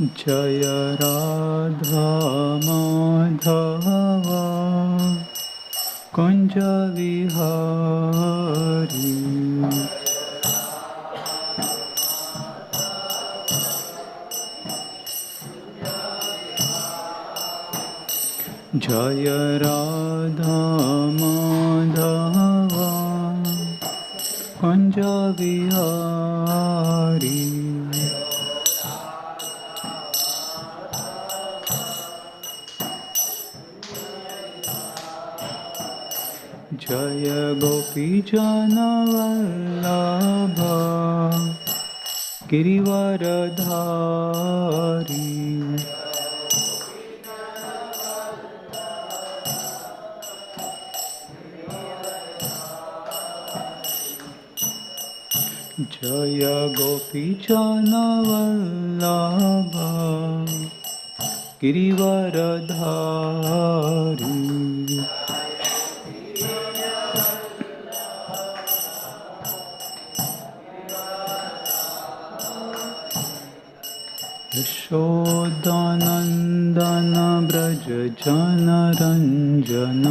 जय राधा माधवा कुंज विहारी जय राधा माधवा कुंज विहारी जय गोपीजन वल्लभ गिरिवरधारी जय गोपीजन वल्लभ गिरिवरधारी यशोदानंदन ब्रज जन रंजन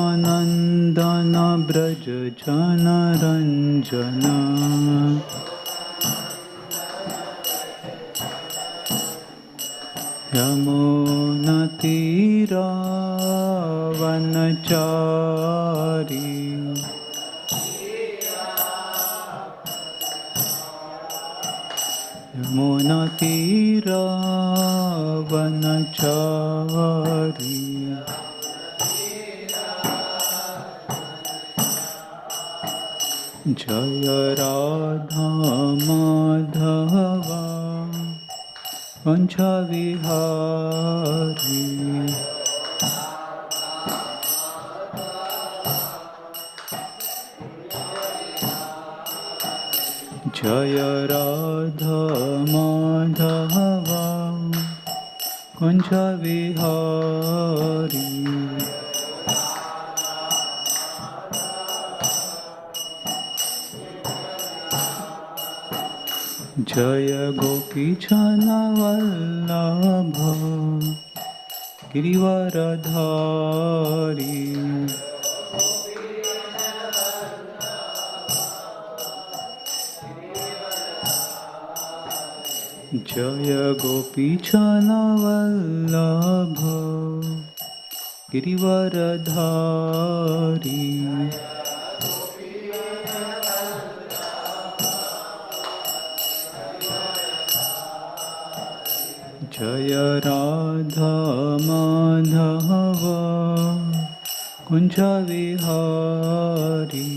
यशोदानंदन ब्रज जन रंजन यमुना तीरा वनचारी यमुना तीरा वनचारी जय राधा माधवा कुंज विहारी जय राधा माधवा कुंज विहारी जय गोपीजन वल्लभ गिरिवरधारी जय गोपीजन वल्लभ गिरिवरधारी जय राधा माधवा कुंज विहारी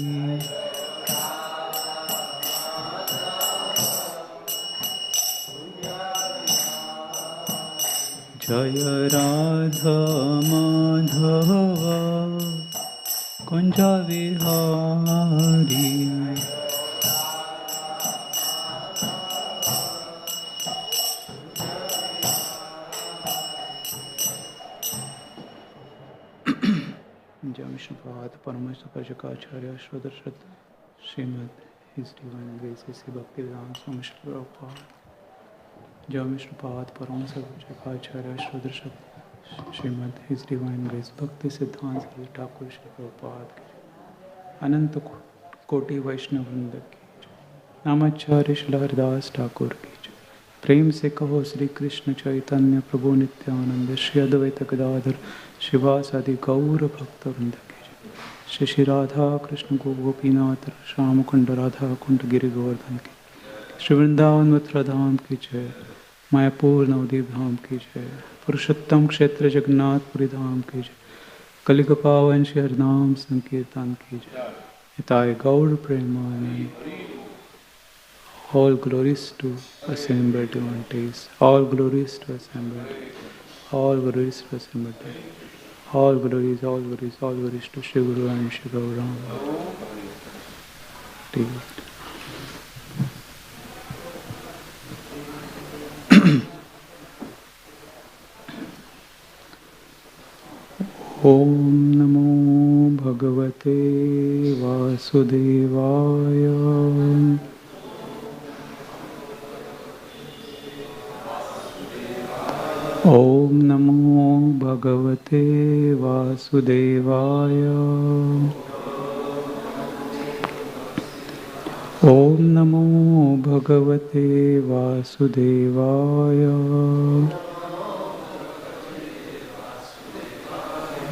जय राधा माधवा कुंज विहारी जय विष्णु प्रभात परमेश्वर प्रजकाचार्य श्रोदर्शत श्रीमद His Divine Grace Shri Bhakti Vedanta Swami Shri Prabhupada जय विष्णु प्रभात परमेश्वर प्रजकाचार्य श्रोदर्शत श्रीमद His Divine Grace Bhakti Siddhanta Shri Thakur Shri Prabhupada की अनंत कोटि वैष्णव वृंद की नामाचार्य श्री हरिदास ठाकुर की प्रेम से कहो श्री कृष्ण चैतन्य प्रभु नित्यानंद श्री अद्वैत गदाधर शिवासादि गौर भक्त वृंद की श्री श्री राधा कृष्ण गोपीनाथ श्याम कुंड राधा कुंड गिरि गोवर्धन की श्री वृंदावन मथुरा धाम की जय मायापुर नवदीप धाम की जय पुरुषोत्तम क्षेत्र जगन्नाथपुरी धाम की जय कलिग पावन श्री हरिनाम संकीर्तन की जय हिताय गौर Premanand All glories to assembled devotees. All glories to assembled. All glories to assembled. All glories to Shri Guru and Shri Gaurang. Om Namo Bhagavate Vasudevaya. Om Namo Bhagavate Vasudevaya. Om Namo Bhagavate Vasudevaya.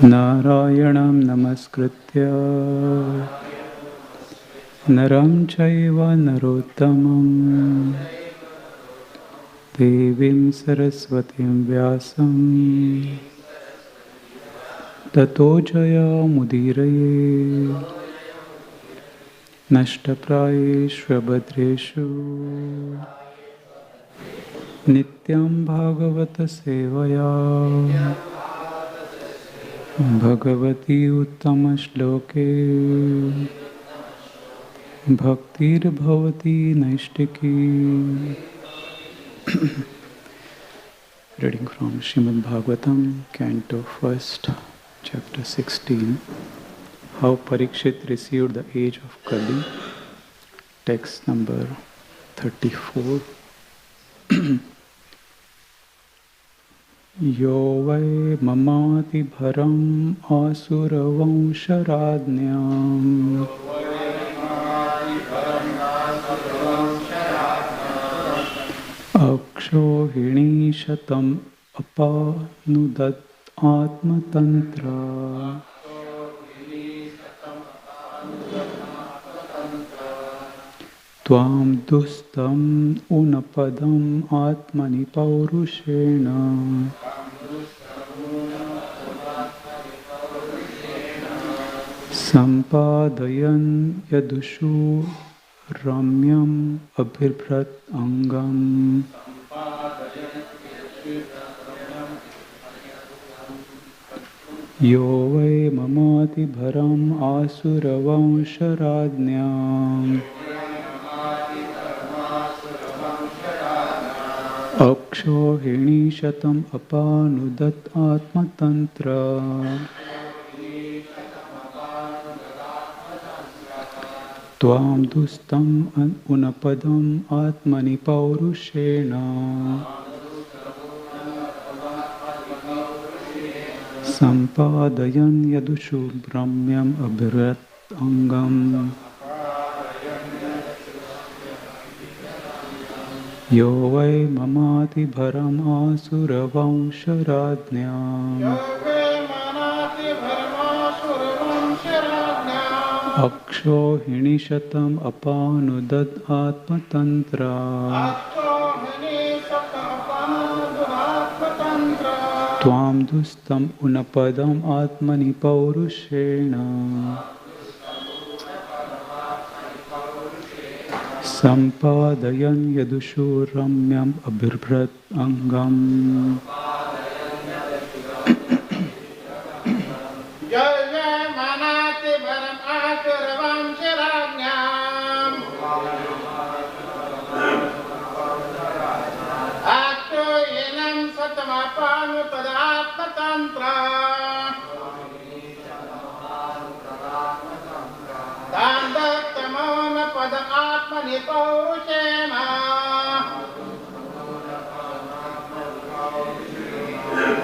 Narayanam Namaskritya Naram Chaiva Narottamam Devim Saraswatim Vyasam Tato Jaya Mudiraye Nashtaprayeshva Bhadreshu Nityam Bhagavata Sevaya Bhagavati Uttama Shloke Bhaktir Bhavati Naishtiki. Reading from Srimad Bhagavatam, Canto 1st, Chapter 16. How Parikshit received the age of Kali. Text number 34. Yo vai mamati bharam asuravansharadyam akshohini shatam apanudat atmatantra Tvam dustam unapadam atmani paurushena Sampadayan yadushu ramyam abhirbhat angam Yo vai mamati bharam asuravansharadyam Akshohini shatam apanudat atmatantra Tvam dustam unapadam atmani paurushena Sampadayan yadushu brahmyam abhirat angam Yo vai mamati bharam asuravansharadyam Akshohini shatam apanudat atmatantra Tvam dustam unapadam atmani paurushena Sampadayan yadushu ramyam abhirbhat angam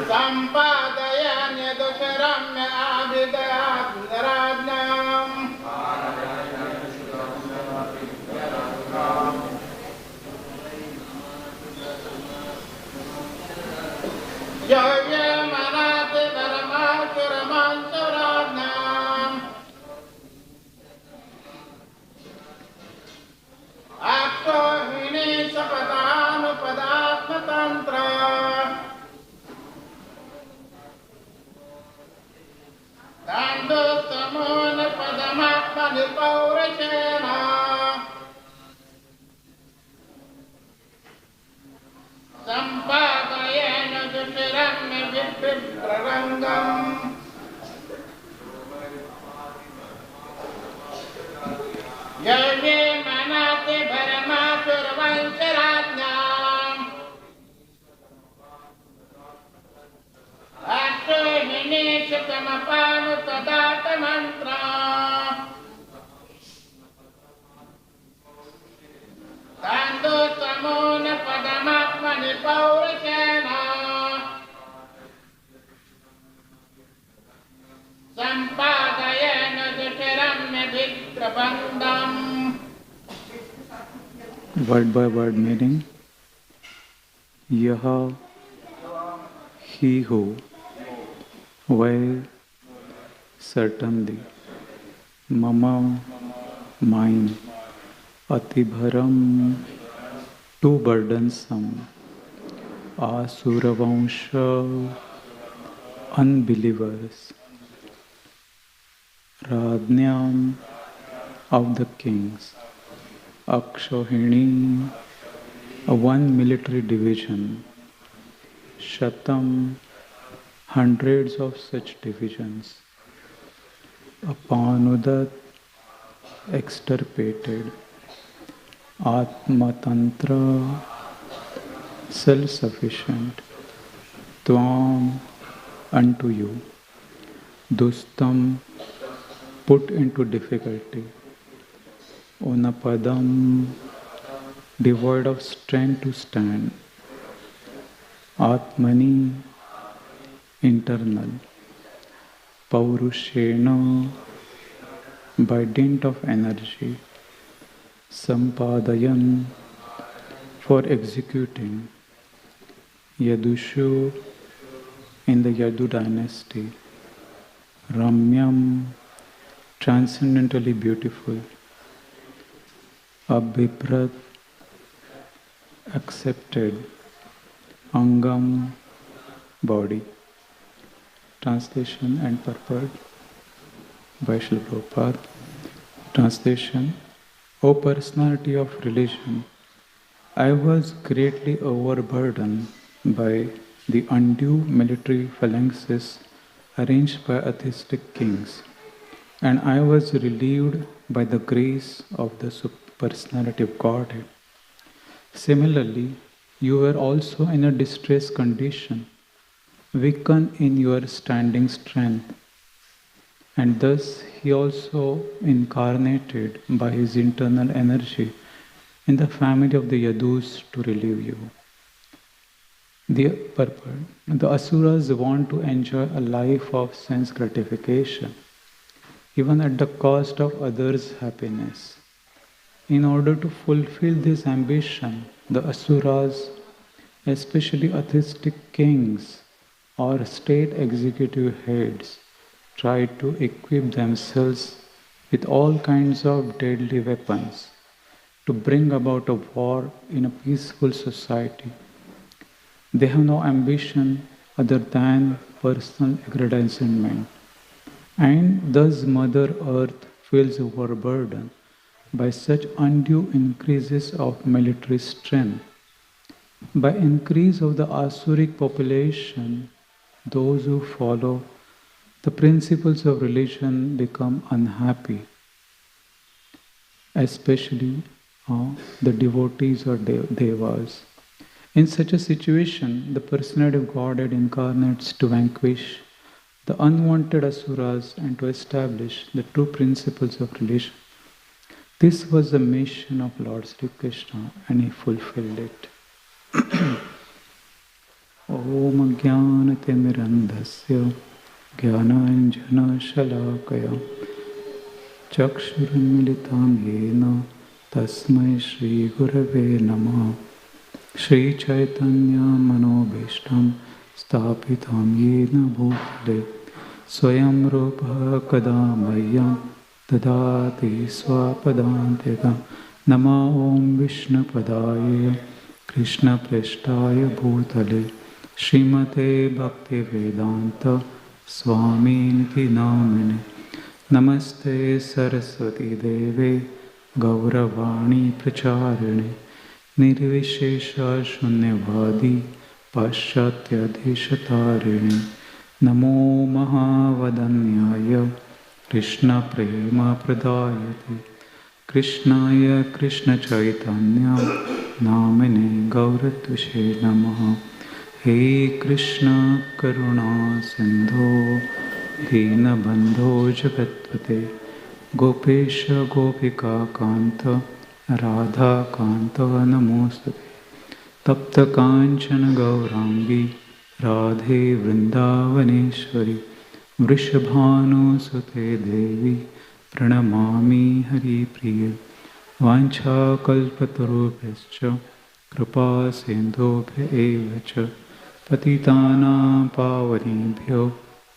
Sampadayan yadusharamya abhidayat naradnam Yavya manate paramasuramantharadnam Aktohini sapatanu padatmatantra Dando samona padamatmani paurashena Sampadayana dushiramya viprarangam Yavye manate bharamasurvansaradnam Aktohini shatamapanu tadata mantra word by word meaning. Yaha, he who, why, certainly, mama, mine, atibharam, too burdensome, asuravansha, unbelievers, Radnyam, of the kings, Akshohini, one military division, Shatam, hundreds of such divisions, Apanudat, extirpated, Atmatantra, self-sufficient, Tvam, unto you, Dustam, put into difficulty, Unapadam, devoid of strength to stand, Atmani, internal, Paurushena, by dint of energy, Sampadayan, for executing, Yadushu, in the Yadu dynasty, Ramyam, transcendentally beautiful, Abhiprat, accepted, Angam, body. Translation and purport by Srila Prabhupada. Translation: O personality of religion, I was greatly overburdened by the undue military phalanxes arranged by atheistic kings, and I was relieved by the grace of the personality of Godhead. Similarly, you were also in a distressed condition, weakened in your standing strength, and thus he also incarnated by his internal energy in the family of the Yadus to relieve you. The purport: the Asuras want to enjoy a life of sense gratification, even at the cost of others' happiness. In order to fulfill this ambition, the Asuras, especially atheistic kings or state executive heads, tried to equip themselves with all kinds of deadly weapons to bring about a war in a peaceful society. They have no ambition other than personal aggrandizement, and thus Mother Earth feels overburdened by such undue increases of military strength. By increase of the Asuric population, those who follow the principles of religion become unhappy, especially the devotees or devas. In such a situation, the personality of Godhead incarnates to vanquish the unwanted Asuras and to establish the true principles of religion. This was the mission of Lord Sri Krishna, and he fulfilled it. Om Jnanatirandhasya Jnananjana Shalakaya Chakshurunmilitam Yena Tasmai Shri Gurave Namah Shri Chaitanya Manobhishtam Stapitam Yena Bhutale Swayam Rupa Kadamayam Dadati Swapadantika Nama Om Vishnu Padaya Krishna Preshtaya Bhutale Srimate Bhakti Vedanta Swami Niti Namine Namaste Saraswati Deve Gauravani Pracharine Nirvishesha Shunyavadi Paschatya Deshatarine Namo Mahavadanyaya Krishna Prema Pradayate Krishnaya Krishna Chaitanya Namine Gauratvishe Namaha He Krishna Karuna Sindho Dina Bandho Jagatpate Gopesha Gopika Kanta Radha Kanta Namostate Tapta Kanchana Gaurangi Radhe Vrindavaneshwari Vrishabhanu Sute Devi Pranamami Hari Priya Vanchakalpatarubhascha kripa sindhubhya eva cha patitanam pavanebhyo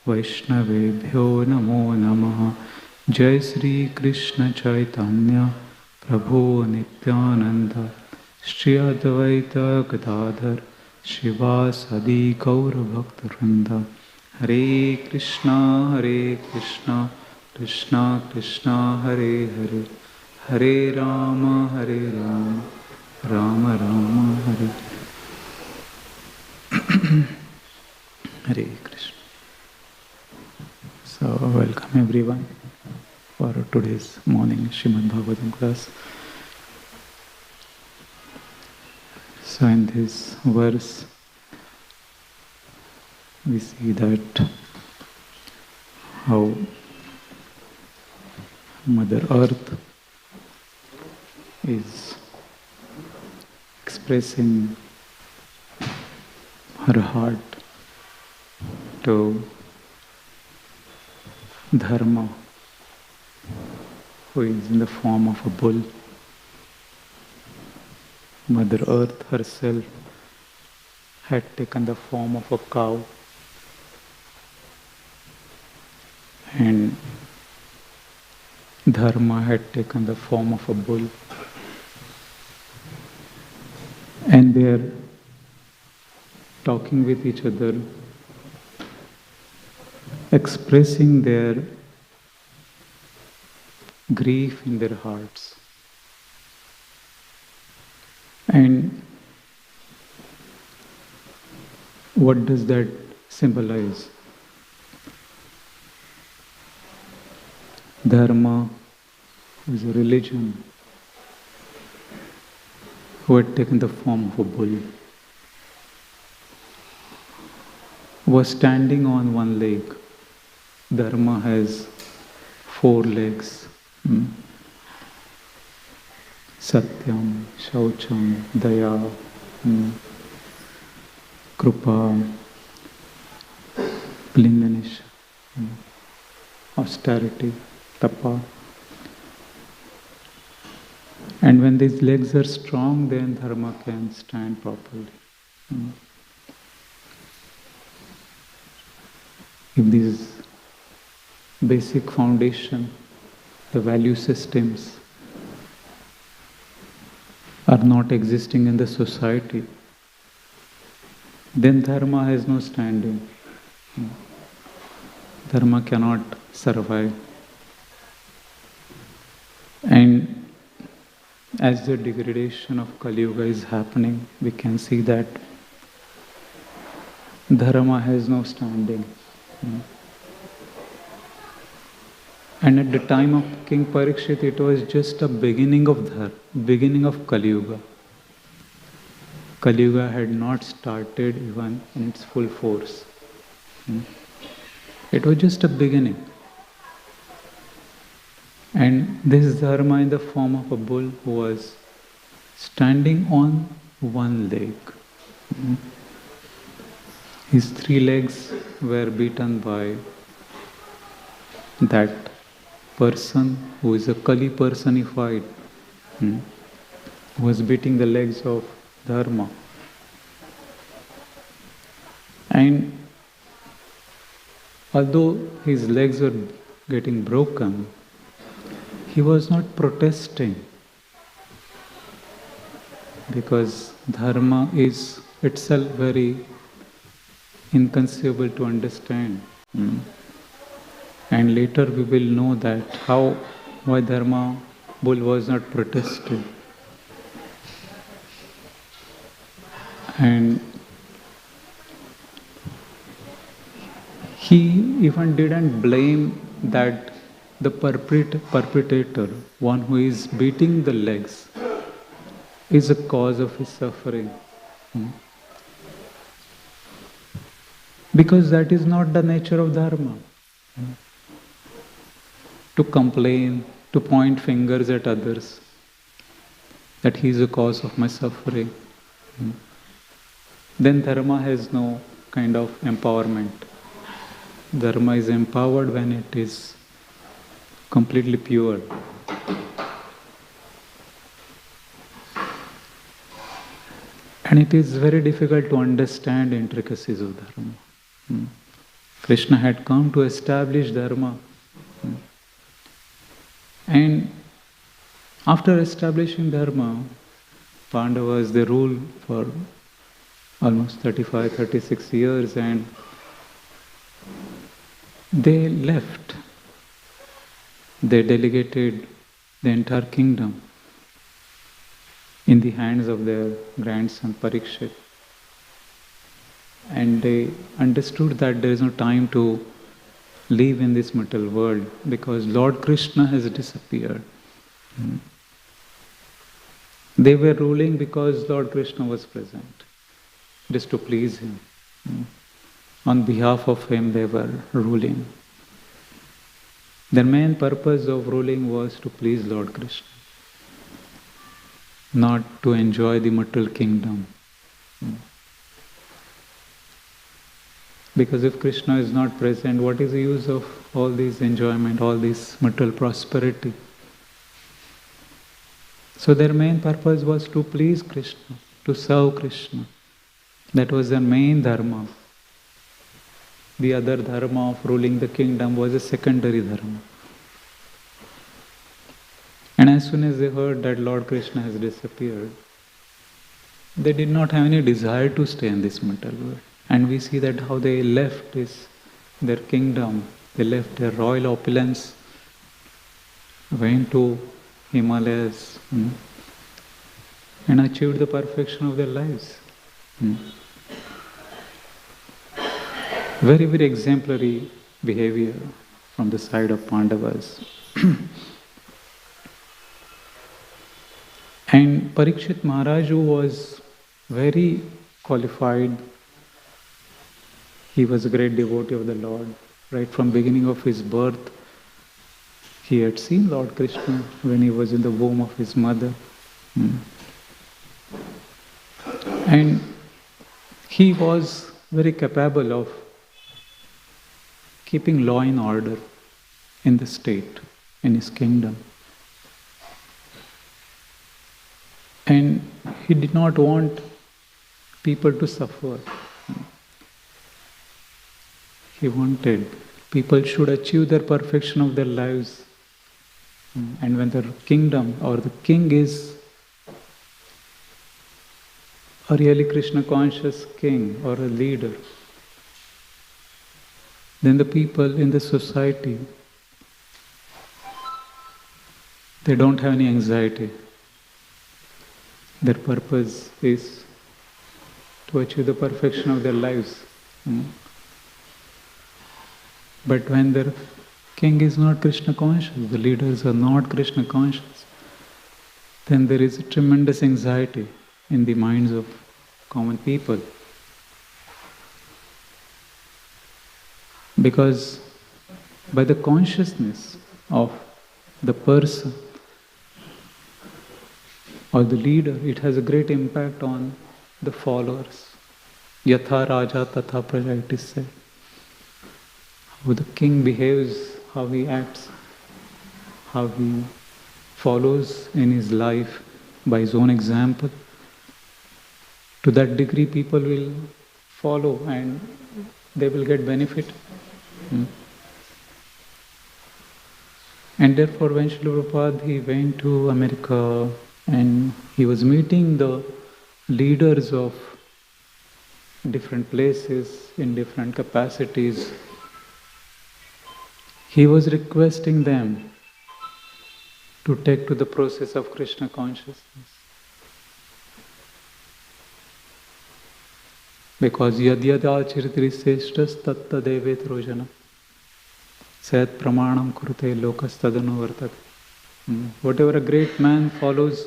vaishnavebhyo namo namaha. Jai Sri Krishna Chaitanya Prabhu Nityananda Shri Advaita Gadadhar Shivasadi Gaura Bhaktivinoda. Hare Krishna Krishna Krishna Hare Hare, Hare Rama Rama Rama Hare Hare Krishna. So welcome everyone for today's morning Srimad Bhagavatam class. So in this verse we see that how Mother Earth is expressing her heart to Dharma, who is in the form of a bull. Mother Earth herself had taken the form of a cow, and Dharma had taken the form of a bull. And they are talking with each other, expressing their grief in their hearts. And what does that symbolize? Dharma is a religion who had taken the form of a bull, was standing on one leg. Dharma has 4 legs. Satyam, Shaucham, Daya, Krupa, Plinganish, austerity, Tapa. And when these legs are strong, then Dharma can stand properly. If these basic foundation, the value systems are not existing in the society, then Dharma has no standing. Dharma cannot survive. And as the degradation of Kali Yuga is happening, we can see that Dharma has no standing. And at the time of King Parikshit, it was just a beginning of Kali Yuga. Kali Yuga had not started even in its full force. It was just a beginning. And this Dharma in the form of a bull who was standing on one leg. His 3 legs were beaten by that person who is a Kali personified, who was beating the legs of Dharma. And although his legs were getting broken, he was not protesting, because Dharma is itself very inconceivable to understand. And later we will know that why Dharma bull was not protesting. And he even didn't blame that the perpetrator, one who is beating the legs, is a cause of his suffering. Because that is not the nature of Dharma. To complain, to point fingers at others, that he is a cause of my suffering. Then Dharma has no kind of empowerment. Dharma is empowered when it is completely pure. And it is very difficult to understand intricacies of dharma. Krishna had come to establish dharma. And after establishing dharma, Pandavas, they ruled for almost 35, 36 years, and they left. They delegated the entire kingdom in the hands of their grandson Parikshit. And they understood that there is no time to live in this material world because Lord Krishna has disappeared. They were ruling because Lord Krishna was present, just to please him. On behalf of him they were ruling. Their main purpose of ruling was to please Lord Krishna, not to enjoy the material kingdom. Because if Krishna is not present, what is the use of all this enjoyment, all this material prosperity? So their main purpose was to please Krishna, to serve Krishna. That was their main dharma. The other dharma of ruling the kingdom was a secondary dharma. And as soon as they heard that Lord Krishna has disappeared, they did not have any desire to stay in this material world. And we see that how they left their kingdom, they left their royal opulence, went to Himalayas, and achieved the perfection of their lives. Very, very exemplary behavior from the side of Pandavas. And Parikshit Maharaj was very qualified. He was a great devotee of the Lord. Right from beginning of his birth, he had seen Lord Krishna when he was in the womb of his mother. And he was very capable of keeping law and order in the state, in his kingdom. And he did not want people to suffer. He wanted people should achieve their perfection of their lives. And when the kingdom or the king is a really Krishna conscious king or a leader, then the people in the society, they don't have any anxiety. Their purpose is to achieve the perfection of their lives. But when the king is not Krishna conscious, the leaders are not Krishna conscious, then there is a tremendous anxiety in the minds of common people. Because by the consciousness of the person or the leader, it has a great impact on the followers. Yatha Raja Tatha Praja, it is said. How the king behaves, how he acts, how he follows in his life by his own example. To that degree people will follow and they will get benefit. And therefore when Srila Prabhupada, he went to America and he was meeting the leaders of different places in different capacities, he was requesting them to take to the process of Krishna consciousness. Because yad yad achiritri seshtas tatta devet rojana sayat pramanam kurute lokas tadanu vartat. Whatever a great man follows,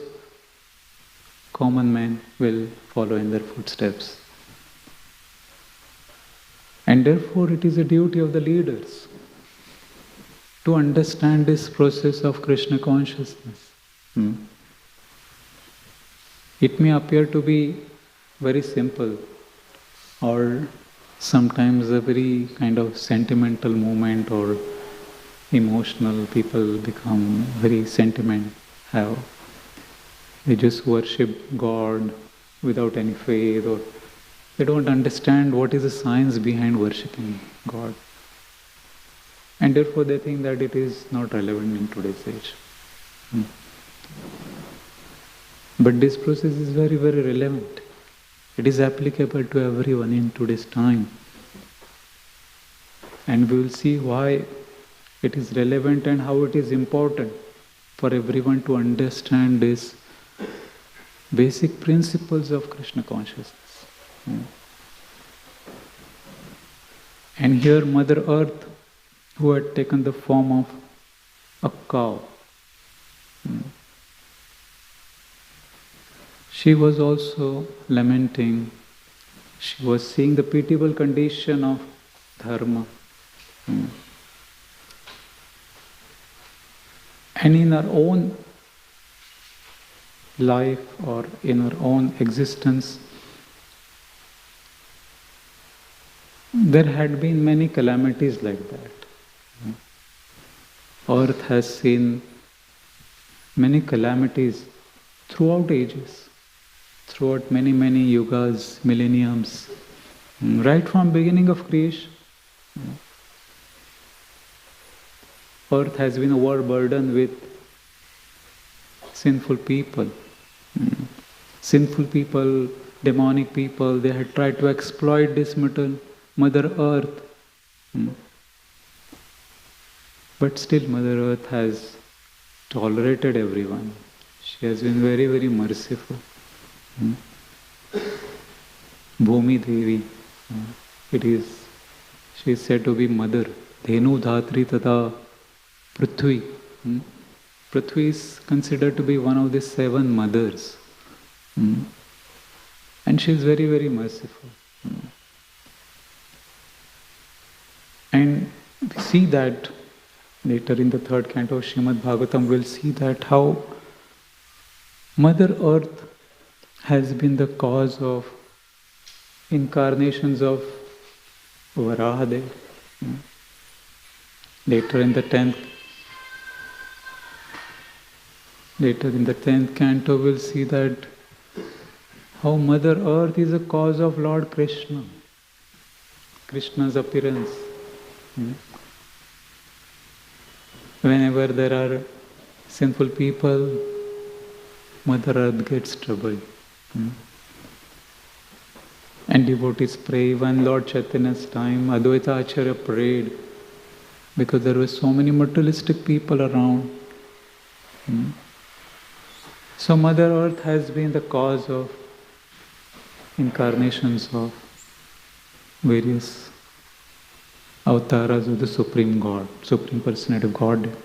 common men will follow in their footsteps. And therefore it is a duty of the leaders to understand this process of Krishna consciousness. It may appear to be very simple or sometimes a very kind of sentimental moment or emotional. People become very sentimental. They just worship God without any faith, or they don't understand what is the science behind worshipping God. And therefore they think that it is not relevant in today's age. But this process is very, very relevant. It is applicable to everyone in today's time. And we will see why it is relevant and how it is important for everyone to understand these basic principles of Krishna consciousness. And here Mother Earth, who had taken the form of a cow, she was also lamenting. She was seeing the pitiable condition of dharma. And in her own life or in her own existence, there had been many calamities like that. Earth has seen many calamities throughout ages, throughout many yugas, millenniums, right from beginning of creation. Earth has been overburdened with sinful people. Sinful people, demonic people, they had tried to exploit this Mother Earth. But still Mother Earth has tolerated everyone. She has been very, very merciful. Bhumi Devi, she is said to be mother. Dhenu Dhatri Tata Prithvi. Prithvi is considered to be one of the 7 mothers. And she is very, very merciful. And we see that later in the 3rd canto of Srimad Bhagavatam, we'll see that how Mother Earth has been the cause of incarnations of Varahadev. Later in the 10th canto, we'll see that how Mother Earth is a cause of Lord Krishna, Krishna's appearance. Whenever there are sinful people, Mother Earth gets troubled. And devotees pray. Even Lord Chaitanya's time, Advaita Acharya prayed because there were so many materialistic people around. So Mother Earth has been the cause of incarnations of various avatars of the Supreme God, Supreme Personality of Godhead.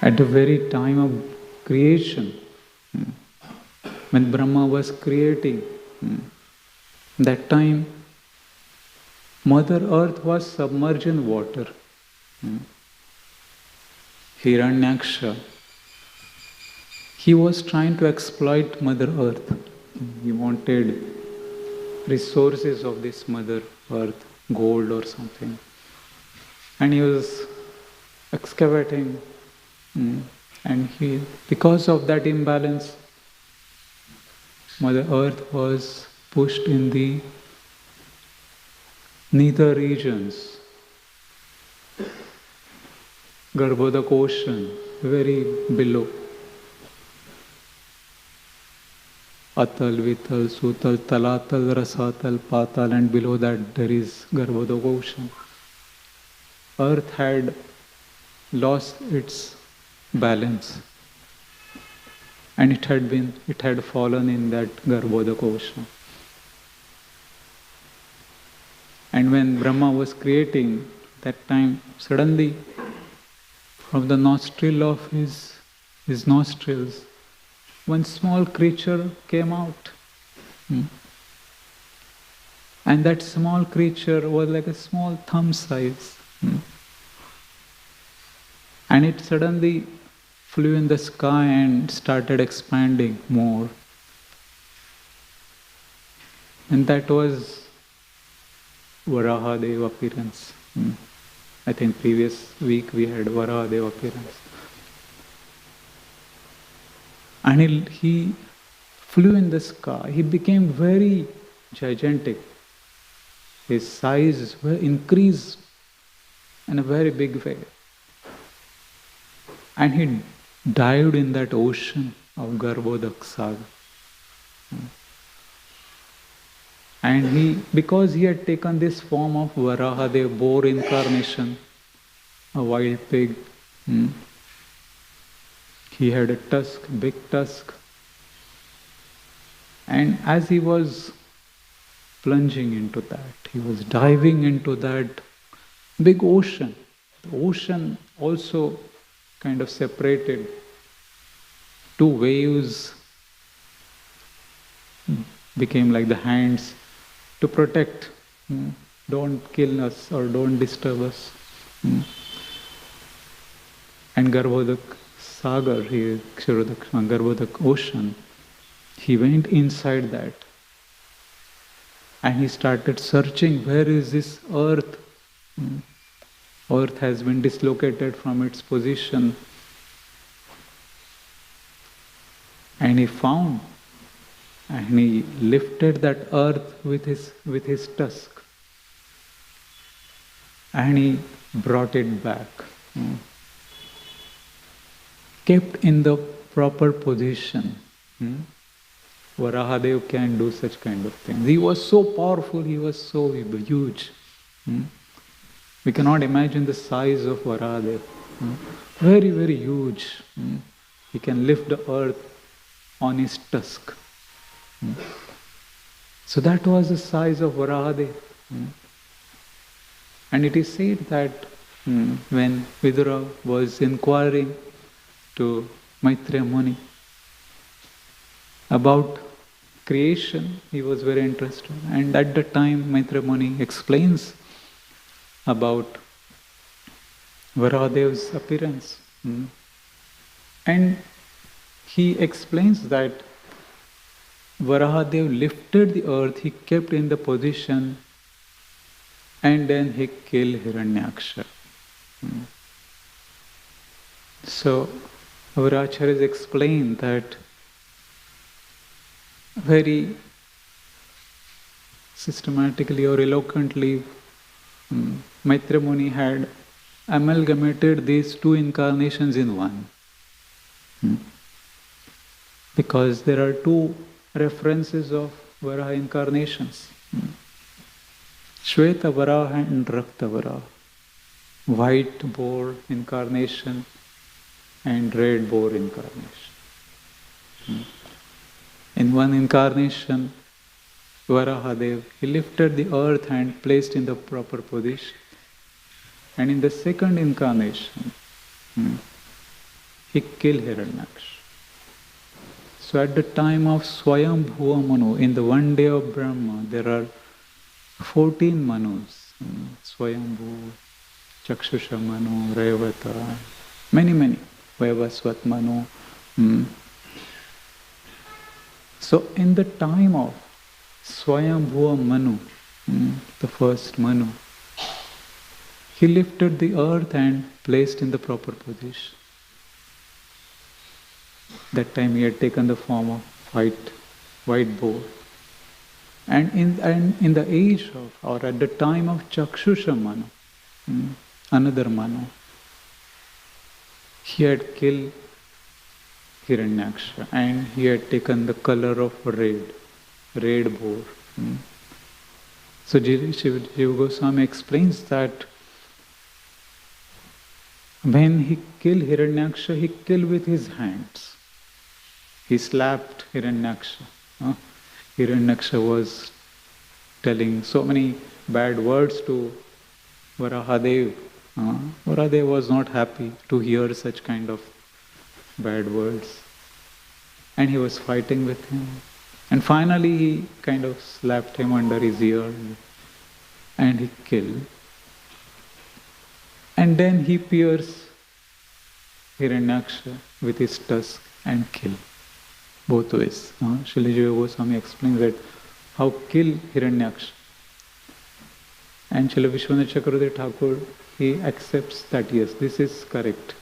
At the very time of creation, when Brahma was creating, that time Mother Earth was submerged in water. Hiranyaksha, he was trying to exploit Mother Earth. He wanted resources of this Mother Earth, gold or something. And he was excavating. And because of that imbalance, Mother Earth was pushed in the nether regions, Garbhodak ocean, very below. Atal, Vital, Sutal, Talatal, Rasatal, Patal, and below that there is Garbhodak ocean. Earth had lost its balance, and it had fallen in that Garbhodak ocean. And when Brahma was creating, that time suddenly from the nostril of his nostrils, one small creature came out. And that small creature was like a small thumb size. And it suddenly flew in the sky and started expanding more. And that was Varahadev appearance. I think previous week we had Varahadev appearance. And he flew in the sky. He became very gigantic. His size increased in a very big way. And he dived in that ocean of Garbhodak Sagar. And because he had taken this form of Varaha, the boar incarnation, a wild pig, he had a tusk, big tusk. And as he was plunging into that, he was diving into that big ocean. The ocean also kind of separated. Two waves became like the hands to protect. Don't kill us or don't disturb us. And Garbhodak Sagar, Garbhodak ocean, he went inside that. And he started searching, where is this earth? Earth has been dislocated from its position. And he found, and he lifted that earth with his tusk. And he brought it back. Kept in the proper position. Varahadev can do such kind of things. He was so powerful, he was so huge. We cannot imagine the size of Varahadev. Very, very huge. He can lift the earth on his tusk. So that was the size of Varahadev. And it is said that when Vidura was inquiring to Maitreya Muni about creation, he was very interested. And at the time, Maitreya Muni explains about Varahadev's appearance. And he explains that Varahadev lifted the earth, he kept in the position, and then he killed Hiranyaksha. So, our acharyas explain that very systematically or eloquently, Maitreya Muni had amalgamated these two incarnations in one. Because there are two references of Varaha incarnations. Shweta Varaha and Rakta Varaha. White boar incarnation and red boar incarnation. In one incarnation, Varahadev, he lifted the earth and placed in the proper position. And in the second incarnation, he killed Hiranyaksha. So at the time of Swayambhuva Manu, in the one day of Brahma, there are 14 Manus. Swayambhu, Chakshusha Manu, Rayavata, many, Vaivasvat Manu. So in the time of Swayambhuva Manu, the first Manu, he lifted the earth and placed in the proper position. That time he had taken the form of white boar. And in the age of, or at the time of Chakshusha Manu, another Manu, he had killed Hiranyaksha and he had taken the color of red boar. So Jiva Goswami explains that when he killed Hiranyaksha, he killed with his hands. He slapped Hiranyaksha. Hiranyaksha was telling so many bad words to Varahadev. Varahadev was not happy to hear such kind of bad words. And he was fighting with him. And finally he kind of slapped him under his ear and he killed. And then he pierced Hiranyaksha with his tusk and killed. Both ways. Srila Jiva Goswami explains that how kill Hiranyaksha. And Srila Vishwanath Chakravarti Thakur, he accepts that yes, this is correct.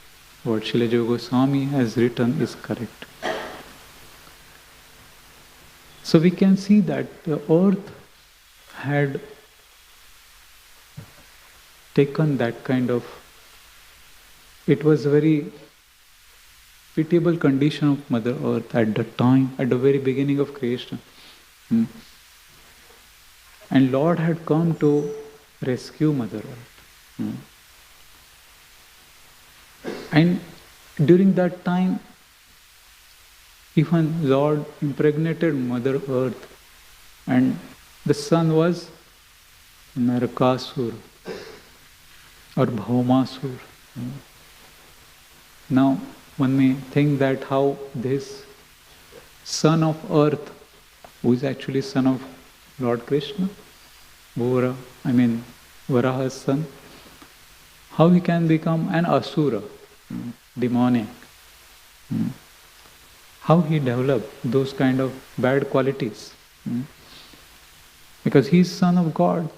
What Srila Jiva Goswami has written is correct. So we can see that the earth had taken that kind of, it was a very pitiable condition of Mother Earth at that time, at the very beginning of creation. And Lord had come to rescue Mother Earth. And during that time, even Lord impregnated Mother Earth, and the son was Narakasur or Bhaumasur. Now, one may think that how this son of earth, who is actually son of Lord Krishna, Varaha's son, how he can become an asura, demonic. How he developed those kind of bad qualities. Because he is son of God,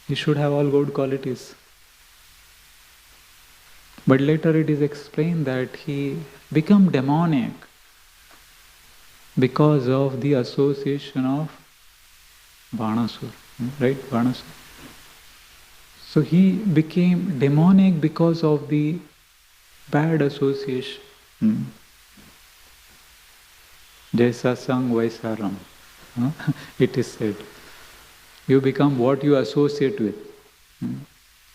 he should have all good qualities. But later it is explained that he became demonic because of the association of Banasur, right? Banasur. So he became demonic because of the bad association. Jaisa sang vaisa ram. It is said. You become what you associate with.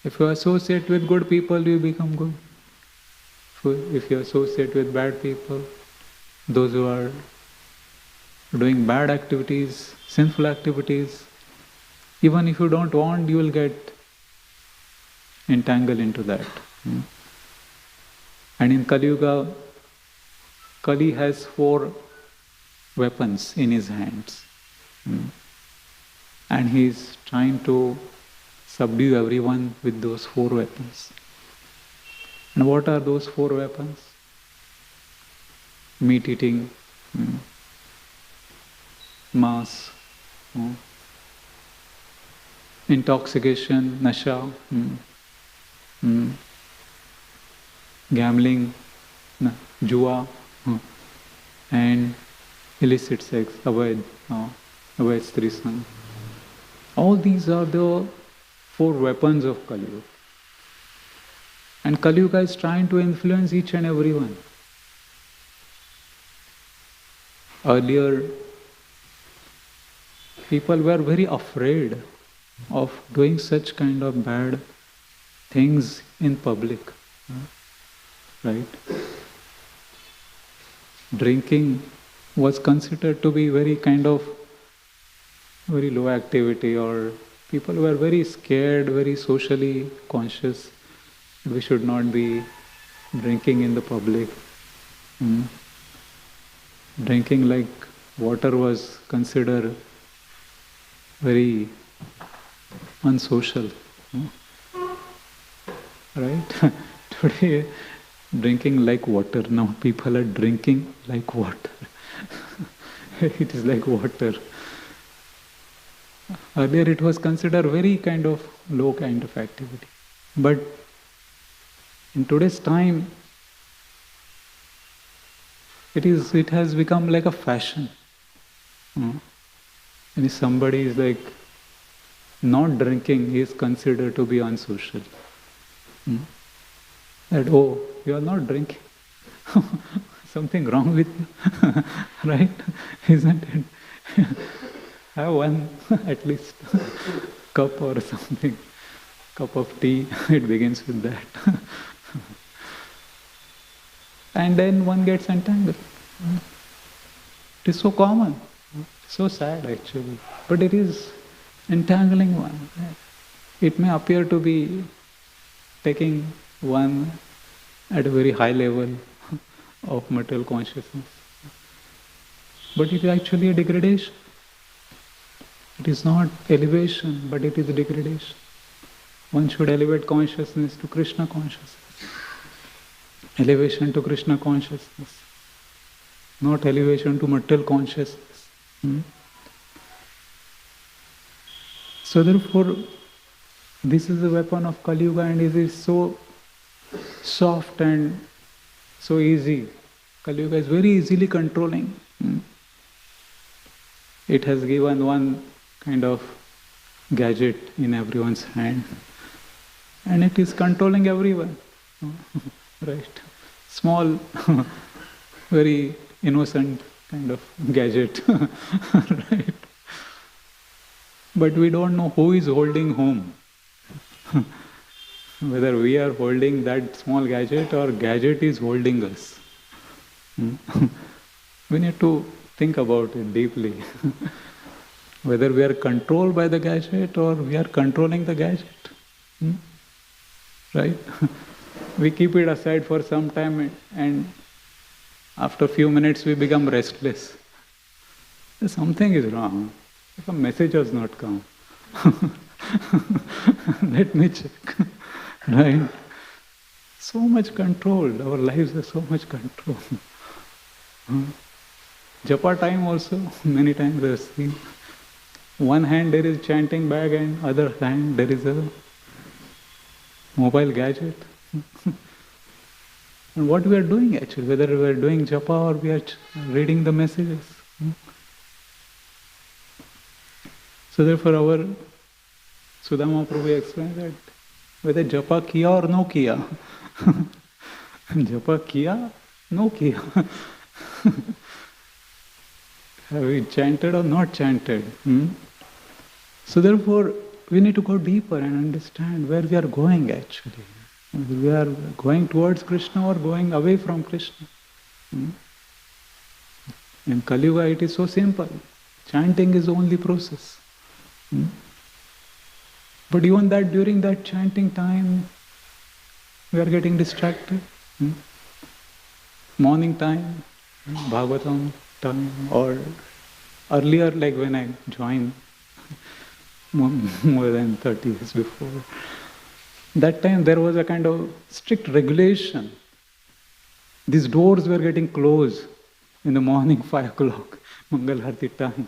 If you associate with good people, you become good. If you associate with bad people, those who are doing bad activities, sinful activities, even if you don't want, you will get entangled into that. And in Kali Yuga, Kali has 4 weapons in his hands. And he is trying to subdue everyone with those 4 weapons. And what are those 4 weapons? Meat eating, mass, intoxication, nasha, gambling, jua, and illicit sex, avaid stri sang. All these are the 4 weapons of Kali Yuga. And Kali Yuga is trying to influence each and everyone. Earlier, people were very afraid of doing such kind of bad things in public. Right? Drinking was considered to be very low activity, or people were very scared, very socially conscious. We should not be drinking in the public. Drinking like water was considered very unsocial. Right? Today, drinking like water. Now people are drinking like water. It is like water. Earlier it was considered very low kind of activity. But in today's time, it has become like a fashion. And if somebody is like not drinking, he is considered to be unsocial. That, oh, you are not drinking. Something wrong with you. Right? Isn't it? Have one at least cup or something. Cup of tea. It begins with that. And then one gets entangled. It is so common. So sad actually. But it is entangling one. It may appear to be taking one at a very high level of material consciousness. But it is actually a degradation. It is not elevation, but it is degradation. One should elevate consciousness to Krishna consciousness. Elevation to Krishna consciousness. Not elevation to material consciousness. So therefore, this is the weapon of Kali Yuga, and it is so soft and so easy. Kali Yuga is very easily controlling. it has given one kind of gadget in everyone's hand, and it is controlling everyone. Right? Small, very innocent kind of gadget. Right? But we don't know who is holding whom. Whether we are holding that small gadget or gadget is holding us. We need to think about it deeply. Whether we are controlled by the gadget or we are controlling the gadget. Right? We keep it aside for some time and after a few minutes we become restless. Something is wrong. A message has not come. Let me check. Right? So much control. Our lives are so much control. Japa time also, many times I have seen. One hand there is chanting bag and other hand there is a mobile gadget. And what we are doing actually, whether we are doing japa or we are reading the messages. So therefore our Sudama Prabhu explains that whether japa kiya or no kiya. Japa kiya, no kiya. Have we chanted or not chanted? So therefore we need to go deeper and understand where we are going actually. We are going towards Krishna or going away from Krishna. In Kali Yuga it is so simple. Chanting is the only process. But even that, during that chanting time, we are getting distracted. Morning time, Bhagavatam time, or earlier, like when I joined, more than 30 years before, that time there was a kind of strict regulation. These doors were getting closed in the morning, 5 o'clock, Mangal Harti time.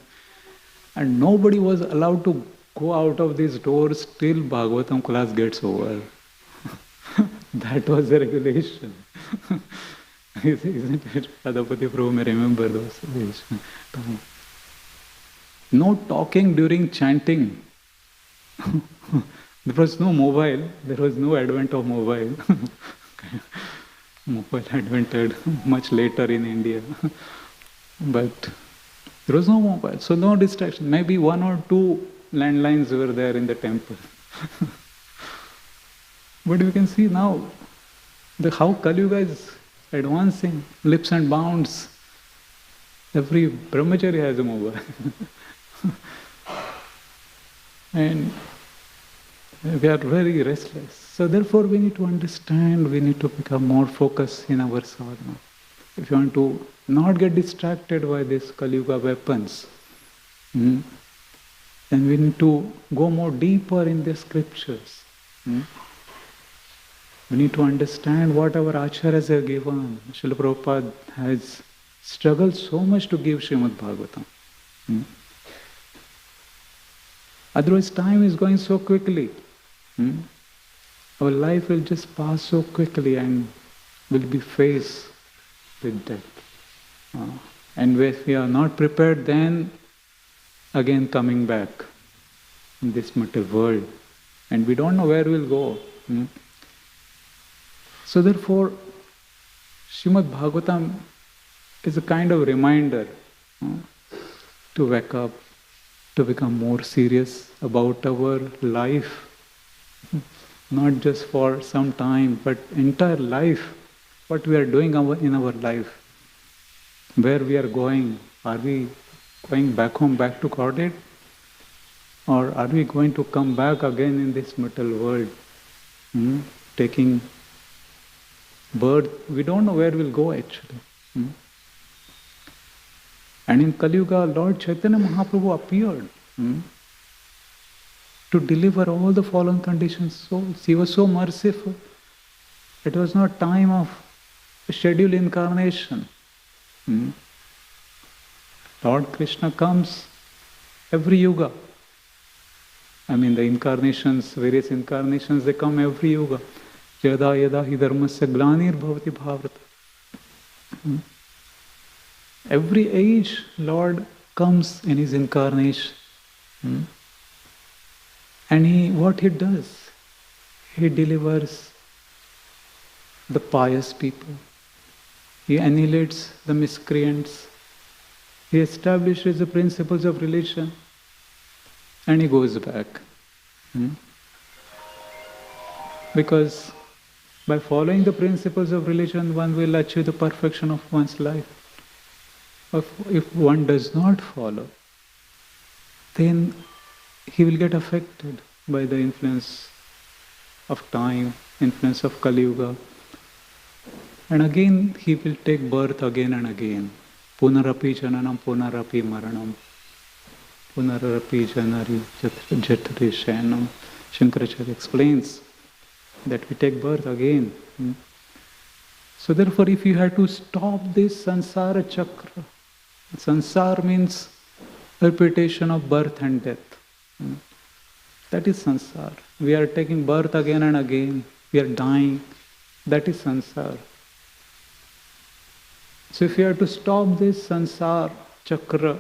And nobody was allowed to go out of these doors till Bhagavatam class gets over. That was the regulation. Isn't it? Radhapati Prabhu may remember those days. No talking during chanting. There was no mobile. There was no advent of mobile. Mobile advented much later in India. But there was no mobile, so no distraction. Maybe 1 or 2 landlines were there in the temple. But you can see now how Kali Yuga is advancing, leaps and bounds. Every brahmachari has a mobile. And we are very restless. So therefore we need to understand, we need to become more focused in our sadhana. If you want to not get distracted by these Kali Yuga weapons, then we need to go more deeper in the scriptures. We need to understand what our acharyas have given. Srila Prabhupada has struggled so much to give Srimad Bhagavatam. Otherwise time is going so quickly. Our life will just pass so quickly and will be faced with death. And if we are not prepared, then again coming back in this material world. And we don't know where we'll go. So therefore, Srimad Bhagavatam is a kind of reminder to wake up, to become more serious about our life. Not just for some time, but entire life. What we are doing in our life. Where we are going. Are we going back home, back to Godhead? Or are we going to come back again in this material world? Taking birth. We don't know where we'll go actually. And in Kali Yuga, Lord Chaitanya Mahaprabhu appeared to deliver all the fallen conditioned souls. He was so merciful. It was not time of scheduled incarnation. Lord Krishna comes every yuga. I mean the incarnations, various incarnations, they come every yuga. Yada yada hi dharmasya glanir bhavati bhavrata. Every age, Lord comes in his incarnation. And what he does, he delivers the pious people. He annihilates the miscreants. He establishes the principles of religion. And he goes back. Because by following the principles of religion, one will achieve the perfection of one's life. If one does not follow, then he will get affected by the influence of time, influence of Kali Yuga. And again, he will take birth again and again. Punarapi jananam, punarapi maranam. Punarapi janari jatri shanam. Shankaracharya explains that we take birth again. So therefore, if you have to stop this sansara chakra, sansar means repetition of birth and death. That is sansar. We are taking birth again and again. We are dying. That is sansar. So if you have to stop this sansar chakra,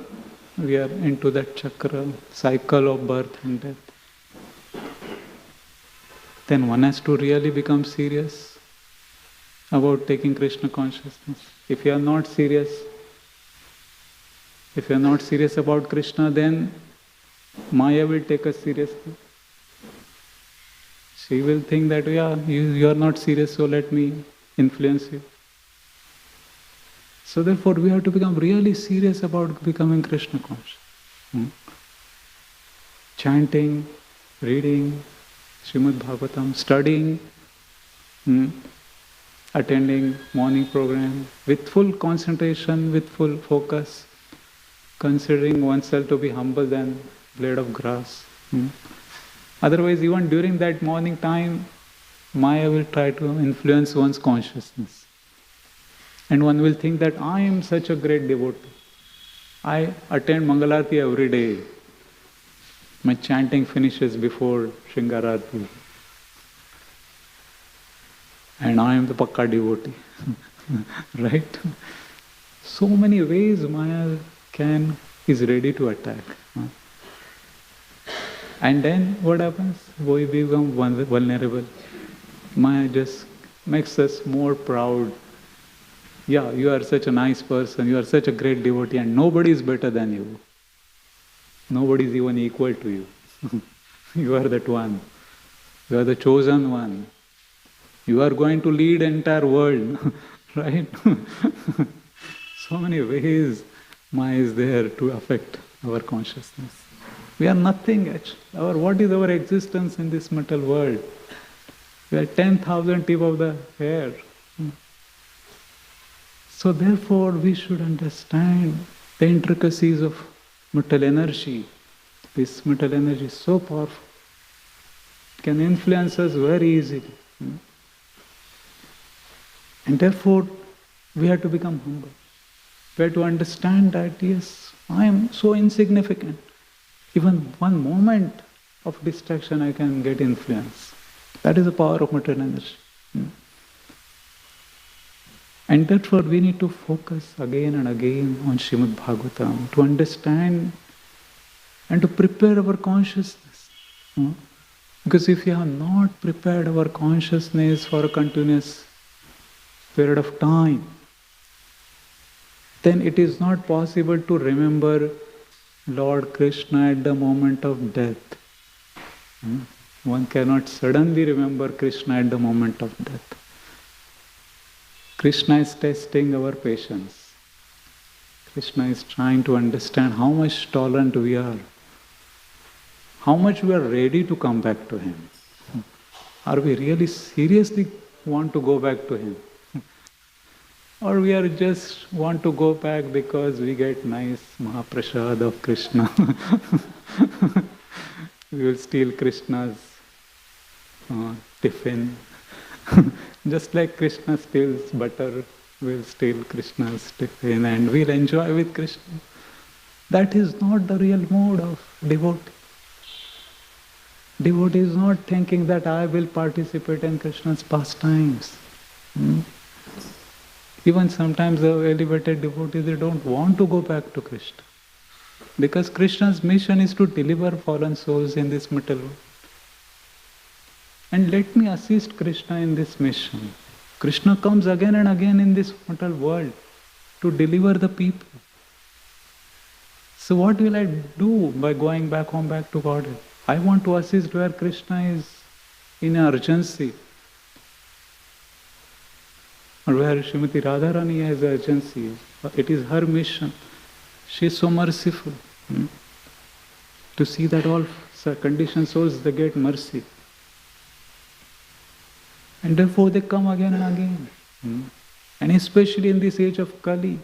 we are into that chakra, cycle of birth and death, then one has to really become serious about taking Krishna consciousness. If you are not serious, about Krishna, then Maya will take us seriously. She will think that, you are not serious, so let me influence you. So therefore, we have to become really serious about becoming Krishna conscious. Chanting, reading Srimad Bhagavatam, studying, attending morning program with full concentration, with full focus, considering oneself to be humble than blade of grass. Otherwise, even during that morning time, Maya will try to influence one's consciousness. And one will think that I am such a great devotee. I attend Mangalarti every day. My chanting finishes before Shringararti. And I am the Pakka devotee. Right? So many ways Maya is ready to attack. And then what happens? We become vulnerable. Maya just makes us more proud. Yeah, you are such a nice person, you are such a great devotee, and nobody is better than you. Nobody is even equal to you. You are that one. You are the chosen one. You are going to lead the entire world. Right? So many ways Maya is there to affect our consciousness. We are nothing actually. What is our existence in this material world? We are 10,000 tip of the hair. So therefore, we should understand the intricacies of material energy. This material energy is so powerful. It can influence us very easily. And therefore, we have to become humble. We have to understand that, yes, I am so insignificant. Even one moment of distraction, I can get influence. That is the power of material energy. And therefore, we need to focus again and again on Srimad Bhagavatam to understand and to prepare our consciousness. Because if we have not prepared our consciousness for a continuous period of time, then it is not possible to remember Lord Krishna at the moment of death. One cannot suddenly remember Krishna at the moment of death. Krishna is testing our patience. Krishna is trying to understand how much tolerant we are, how much we are ready to come back to Him. Are we really seriously want to go back to Him? Or we are just want to go back because we get nice Mahaprasad of Krishna. We will steal Krishna's tiffin. Just like Krishna steals butter, we'll steal Krishna's tiffin and we'll enjoy with Krishna. That is not the real mode of devotee. Devotee is not thinking that I will participate in Krishna's pastimes. Even sometimes the elevated devotees, they don't want to go back to Krishna. Because Krishna's mission is to deliver fallen souls in this material world. And let me assist Krishna in this mission. Krishna comes again and again in this mortal world to deliver the people. So what will I do by going back home, back to Godhead? I want to assist where Krishna is in urgency, or where Srimati Radharani has urgency. It is her mission. She is so merciful to see that all conditioned souls, they get mercy. And therefore they come again and again. And especially in this age of Kali.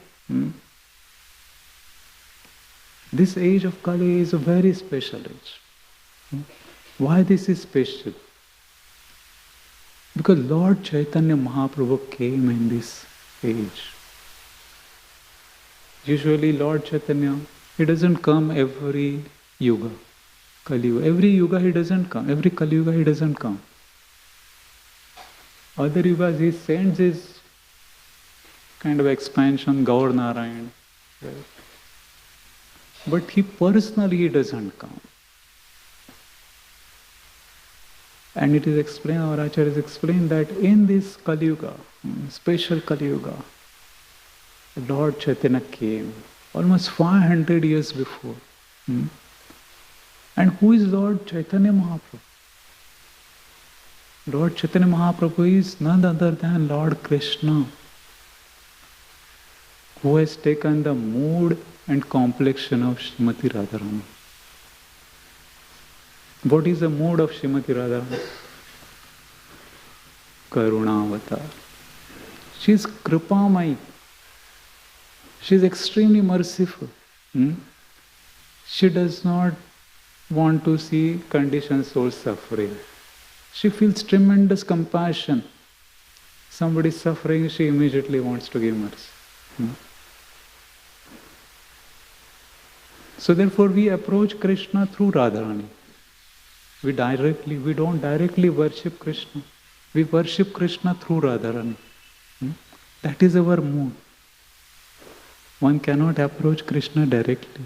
This age of Kali is a very special age. Why this is special? Because Lord Chaitanya Mahaprabhu came in this age. Usually Lord Chaitanya, he doesn't come every yuga, Kali Yuga. Every yuga he doesn't come. Every Kali Yuga he doesn't come. Other yugas he sends his kind of expansion, Gaur Narayan. Right? But he personally he doesn't come. And it is explained, our Acharyas explained that in this Kali Yuga, special Kali Yuga, Lord Chaitanya came almost 500 years before. And who is Lord Chaitanya Mahaprabhu? Lord Chaitanya Mahaprabhu is none other than Lord Krishna, who has taken the mood and complexion of Srimati Radharani. What is the mood of Srimati Radharani? Karunavatar. She is Kripamai. She is extremely merciful. She does not want to see conditioned souls suffering. She feels tremendous compassion. Somebody is suffering, she immediately wants to give mercy. So therefore we approach Krishna through Radharani. We don't directly worship Krishna. We worship Krishna through Radharani. That is our mood. One cannot approach Krishna directly.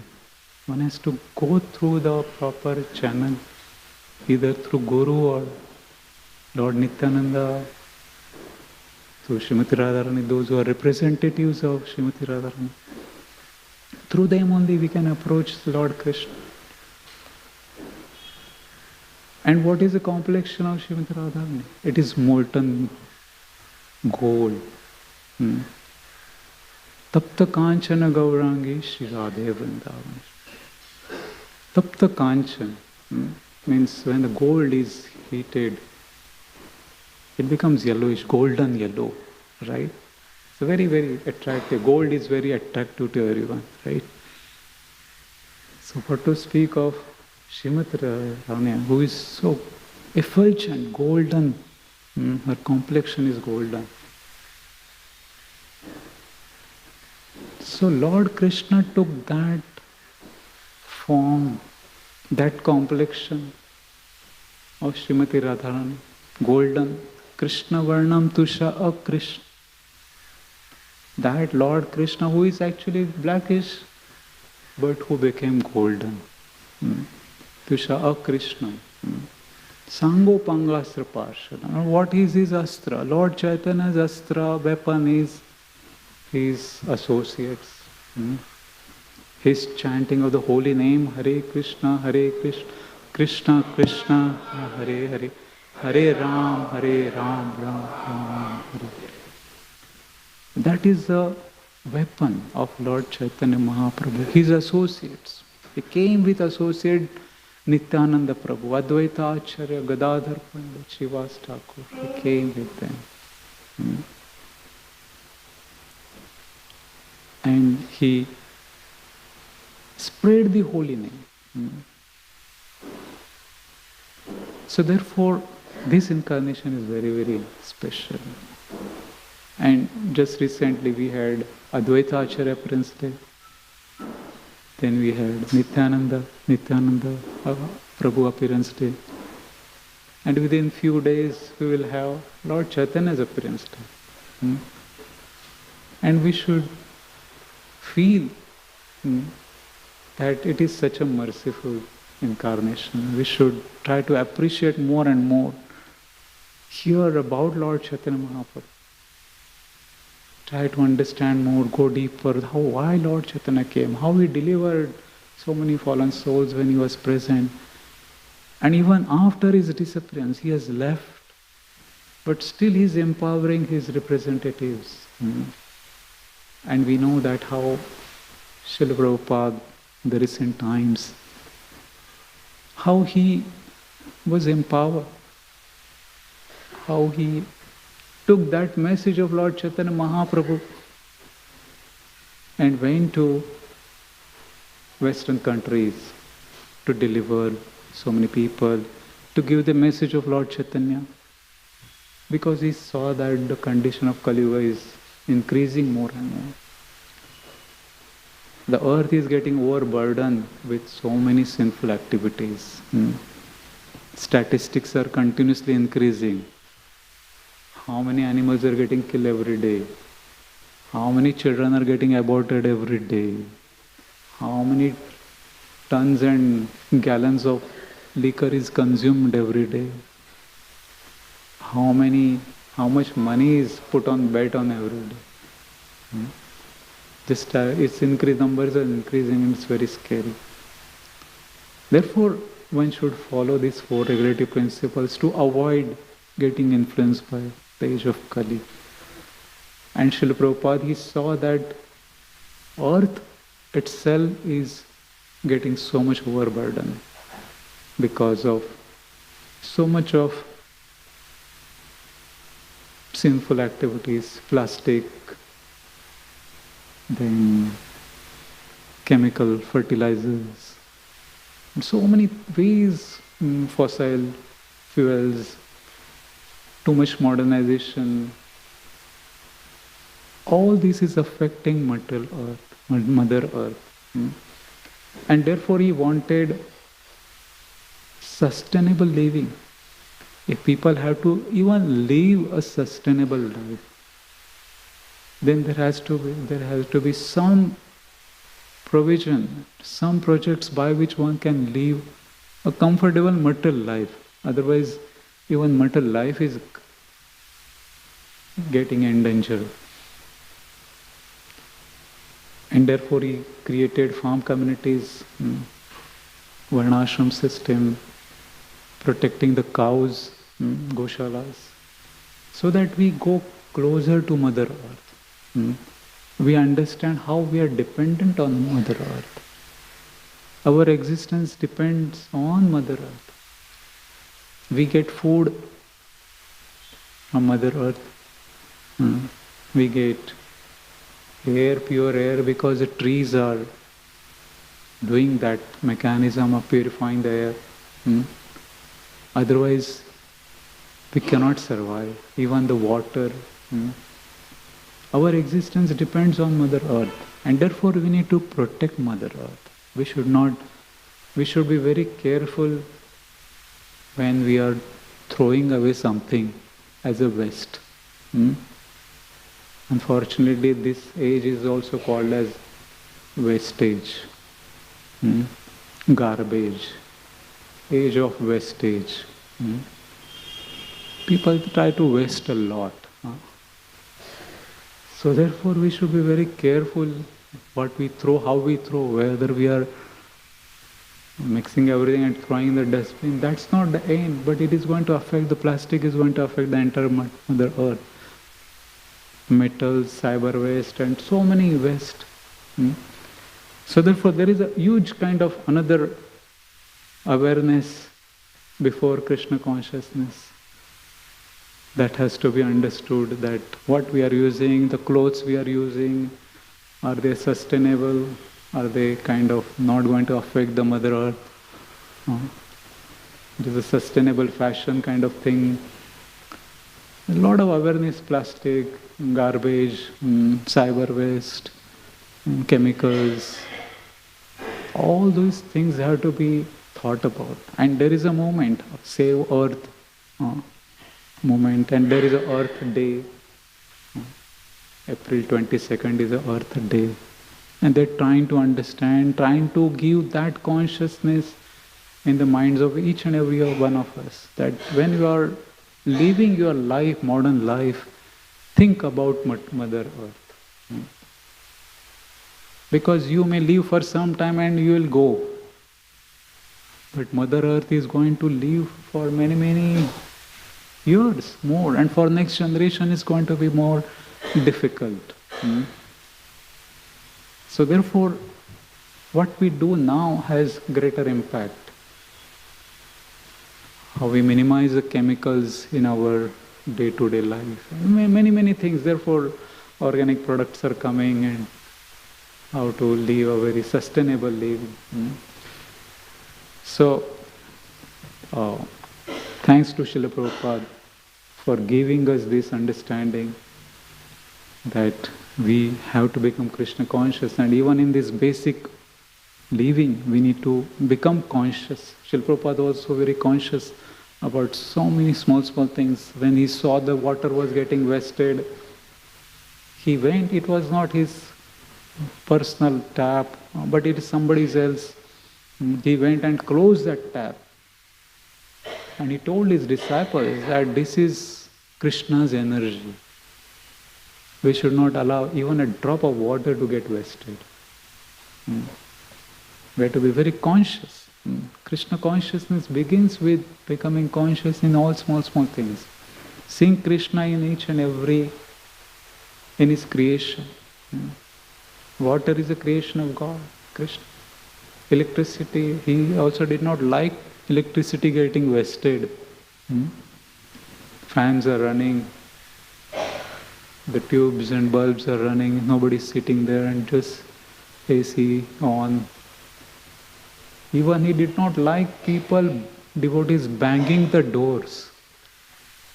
One has to go through the proper channel, either through Guru or Lord Nityananda, through Srimati Radharani, those who are representatives of Srimati Radharani. Through them only we can approach Lord Krishna. And what is the complexion of Srimati Radharani? It is molten gold. Tapta Kanchana Gaurangi Shri Radhe Vrindavan. Tapta Kanchan means when the gold is heated, it becomes yellowish, golden yellow, right? So very, very attractive. Gold is very attractive to everyone, right? So what to speak of Srimati Radharani, who is so effulgent, golden. Her complexion is golden. So Lord Krishna took that form, that complexion of Srimati Radharani, golden, Krishna Varnam Tusha Akrishna. That Lord Krishna, who is actually blackish, but who became golden. Tusha Akrishna. Sango Pangastra Parshana. What is his astra? Lord Chaitanya's astra, weapon is his associates. His chanting of the holy name, Hare Krishna, Krishna Krishna, Hare Hare, Hare Ram, Ram Ram, Hare. That is the weapon of Lord Chaitanya Mahaprabhu, his associates. He came with associate Nityananda Prabhu, Advaita Acharya, Gadadhar Pandit, Srivas Thakur. He came with them. And he spread the holy name. So therefore, this incarnation is very, very special. And just recently we had Advaita Acharya Prince Day. Then we had Nityananda Prabhu Appearance Day. And within few days we will have Lord Chaitanya's Appearance Day. And we should feel that it is such a merciful incarnation. We should try to appreciate more and more. Hear about Lord Chaitanya Mahaprabhu. Try to understand more, go deeper, why Lord Chaitanya came, how he delivered so many fallen souls when he was present. And even after his disappearance, he has left, but still he is empowering his representatives. And we know that how Srila Prabhupada, in the recent times, how he was empowered, how he took that message of Lord Chaitanya Mahaprabhu and went to Western countries to deliver so many people, to give the message of Lord Chaitanya, because he saw that the condition of Kali Yuga is increasing more and more. The earth is getting overburdened with so many sinful activities. Statistics are continuously increasing. How many animals are getting killed every day? How many children are getting aborted every day? How many tons and gallons of liquor is consumed every day? How much money is put on bet on every day? Its numbers are increasing, and it's very scary. Therefore, one should follow these 4 regulative principles to avoid getting influenced by the age of Kali. And Srila Prabhupada, he saw that earth itself is getting so much overburdened because of so much of sinful activities, plastic, then chemical fertilizers, and so many ways, fossil fuels, too much modernization. All this is affecting Mother Earth. And therefore he wanted sustainable living. If people have to even live a sustainable life, then there has to be some provision, some projects by which one can live a comfortable material life. Otherwise, even material life is getting endangered. And therefore he created farm communities, varnashram system, protecting the cows, goshalas, so that we go closer to Mother Earth. We understand how we are dependent on Mother Earth. Our existence depends on Mother Earth. We get food from Mother Earth. We get air, pure air, because the trees are doing that mechanism of purifying the air. Otherwise, we cannot survive. Even the water. Our existence depends on Mother Earth, and therefore we need to protect Mother Earth. We should be very careful when we are throwing away something as a waste. Unfortunately, this age is also called as wastage, garbage, age of wastage. People try to waste a lot. So therefore we should be very careful what we throw, how we throw, whether we are mixing everything and throwing in the dustbin. That's not the aim, but it is going to affect, the plastic is going to affect the entire Mother Earth. Metals, cyber waste, and so many waste. So therefore there is a huge kind of another awareness before Krishna consciousness that has to be understood, that what we are using, the clothes we are using, are they sustainable? Are they kind of not going to affect the Mother Earth? It is a sustainable fashion kind of thing. A lot of awareness, plastic, garbage, cyber waste, chemicals, all those things have to be thought about. And there is a movement of Save Earth movement, and there is a Earth Day. April 22nd is a Earth Day. And they're trying to understand, trying to give that consciousness in the minds of each and every one of us, that when you are living your life, modern life, think about Mother Earth. Because you may live for some time and you will go. But Mother Earth is going to live for many, many years more. And for next generation it's going to be more difficult. So therefore, what we do now has greater impact. How we minimize the chemicals in our day-to-day life. Many, many things. Therefore, organic products are coming, and how to live a very sustainable living. So, thanks to Srila Prabhupada for giving us this understanding that we have to become Krishna conscious, and even in this basic living we need to become conscious. Srila Prabhupada was also very conscious about so many small things. When he saw the water was getting wasted, he went, it was not his personal tap, but it is somebody else. He went and closed that tap. And he told his disciples that this is Krishna's energy. We should not allow even a drop of water to get wasted. We have to be very conscious. Krishna consciousness begins with becoming conscious in all small things. Seeing Krishna in each and every, in his creation. Water is a creation of God, Krishna. Electricity, he also did not like electricity getting wasted. Fans are running, the tubes and bulbs are running, nobody is sitting there and just AC on. Even he did not like people, devotees banging the doors.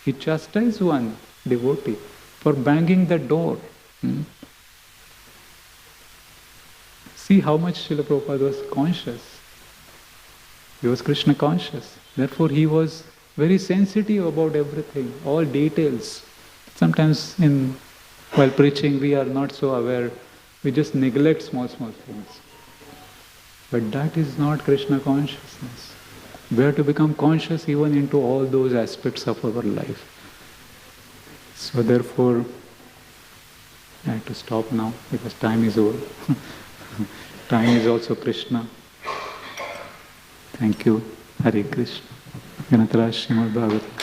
He chastised one devotee for banging the door. See how much Srila Prabhupada was conscious. He was Krishna conscious. Therefore he was very sensitive about everything, all details. Sometimes while preaching we are not so aware, we just neglect small things. But that is not Krishna consciousness. We have to become conscious even into all those aspects of our life. So therefore, I have to stop now because time is over. Time is also Krishna. Thank you. Hare Krishna. Ganatara Srimad Bhagavatam.